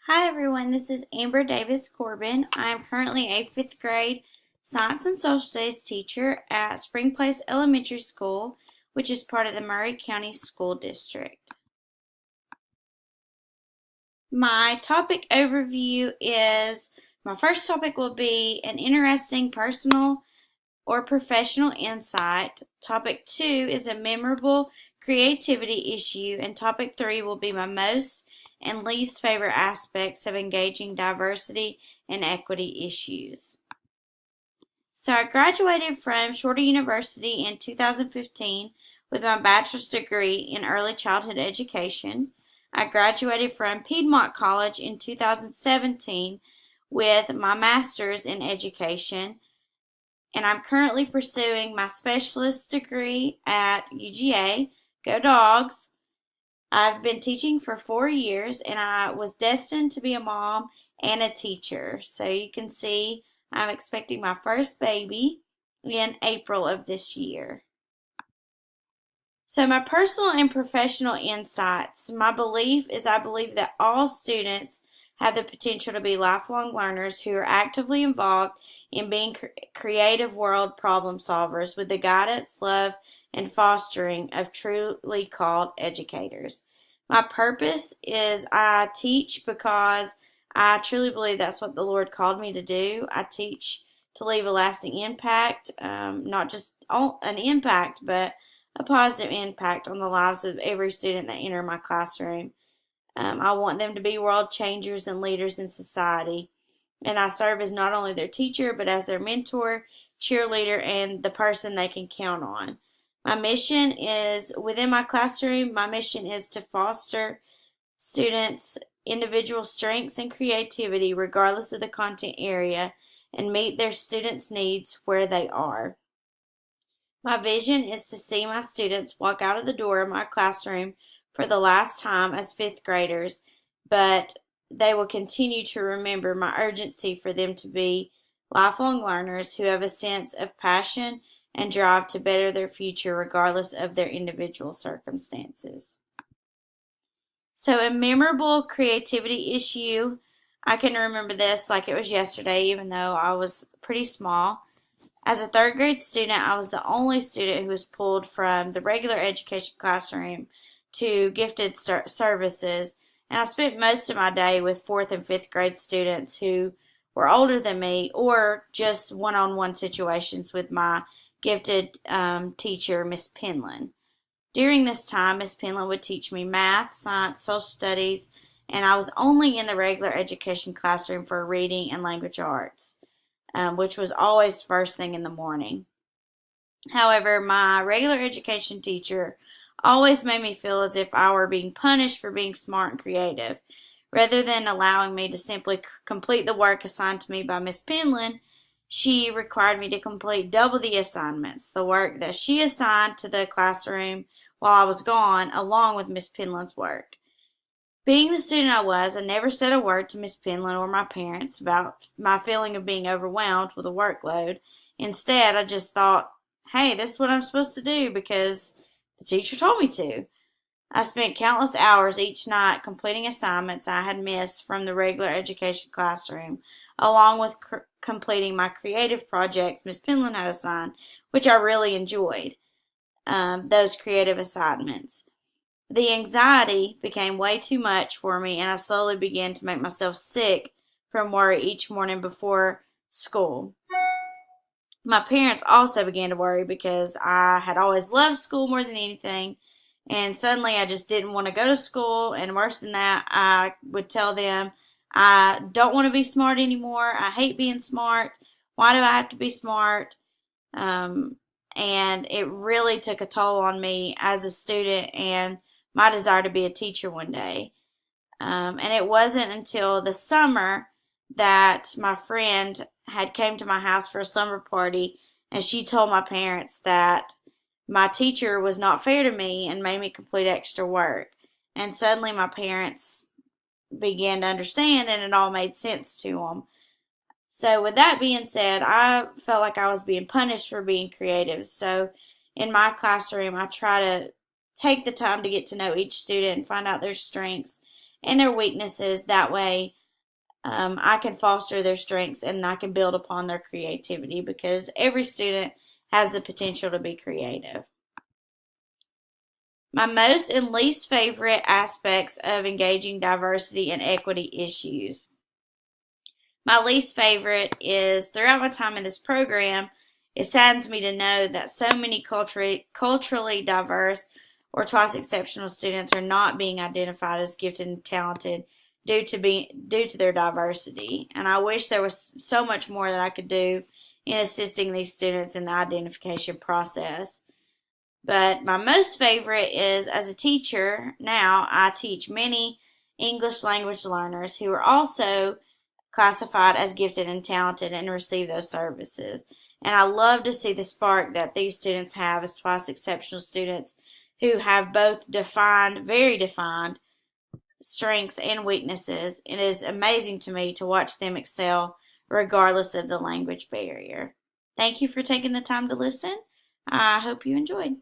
Hi everyone, this is Amber Davis Corbin. I am currently a 5th grade Science and Social Studies teacher at Spring Place Elementary School, which is part of the Murray County School District. My topic overview is, my first topic will be an interesting personal or professional insight. Topic 2 is a memorable creativity issue, and topic 3 will be my most and least favorite aspects of engaging diversity and equity issues. So I graduated from Shorter University in 2015 with my bachelor's degree in early childhood education. I graduated from Piedmont College in 2017 with my master's in education, and I'm currently pursuing my specialist degree at UGA. Go Dogs! I've been teaching for 4 years, and I was destined to be a mom and a teacher. So you can see I'm expecting my first baby in April of this year. So my personal and professional insights. My belief is I believe that all students have the potential to be lifelong learners who are actively involved in being creative world problem solvers with the guidance, love, and fostering of truly called educators. My purpose is I teach because I truly believe that's what the Lord called me to do. I teach to leave a lasting impact, not just an impact, but a positive impact on the lives of every student that enter my classroom. I want them to be world changers and leaders in society. And I serve as not only their teacher, but as their mentor, cheerleader, and the person they can count on. My mission is, within my classroom, my mission is to foster students' individual strengths and creativity regardless of the content area and meet their students' needs where they are. My vision is to see my students walk out of the door of my classroom for the last time as 5th graders, but they will continue to remember my urgency for them to be lifelong learners who have a sense of passion and drive to better their future regardless of their individual circumstances. So a memorable creativity issue, I can remember this like it was yesterday, even though I was pretty small. As a 3rd grade student, I was the only student who was pulled from the regular education classroom to gifted services, and I spent most of my day with 4th and 5th grade students who were older than me, or just one-on-one situations with my gifted teacher, Miss Penland. During this time, Miss Penland would teach me math, science, social studies, and I was only in the regular education classroom for reading and language arts, which was always first thing in the morning. However, my regular education teacher always made me feel as if I were being punished for being smart and creative. Rather than allowing me to simply complete the work assigned to me by Miss Penland, she required me to complete double the assignments, the work that she assigned to the classroom while I was gone, along with Miss Penland's work. Being the student I was, I never said a word to Miss Penland or my parents about my feeling of being overwhelmed with a workload. Instead, I just thought, hey, this is what I'm supposed to do because the teacher told me to. I spent countless hours each night completing assignments I had missed from the regular education classroom, along with completing my creative projects Miss Penland had assigned, which I really enjoyed, those creative assignments. The anxiety became way too much for me, and I slowly began to make myself sick from worry each morning before school. My parents also began to worry because I had always loved school more than anything, and suddenly I just didn't want to go to school, and worse than that, I would tell them, I don't want to be smart anymore. I hate being smart. Why do I have to be smart? And it really took a toll on me as a student and my desire to be a teacher one day. And it wasn't until the summer that my friend had came to my house for a summer party, and she told my parents that my teacher was not fair to me and made me complete extra work. And suddenly my parents began to understand, and it all made sense to them. So with that being said, I felt like I was being punished for being creative. So in my classroom, I try to take the time to get to know each student and find out their strengths and their weaknesses. That way, I can foster their strengths and I can build upon their creativity, because every student has the potential to be creative. My most and least favorite aspects of engaging diversity and equity issues. My least favorite is, throughout my time in this program, it saddens me to know that so many culturally diverse or twice exceptional students are not being identified as gifted and talented due to their diversity. And I wish there was so much more that I could do in assisting these students in the identification process. But my most favorite is, as a teacher, now I teach many English language learners who are also classified as gifted and talented and receive those services. And I love to see the spark that these students have as twice exceptional students who have both very defined strengths and weaknesses. It is amazing to me to watch them excel regardless of the language barrier. Thank you for taking the time to listen. I hope you enjoyed.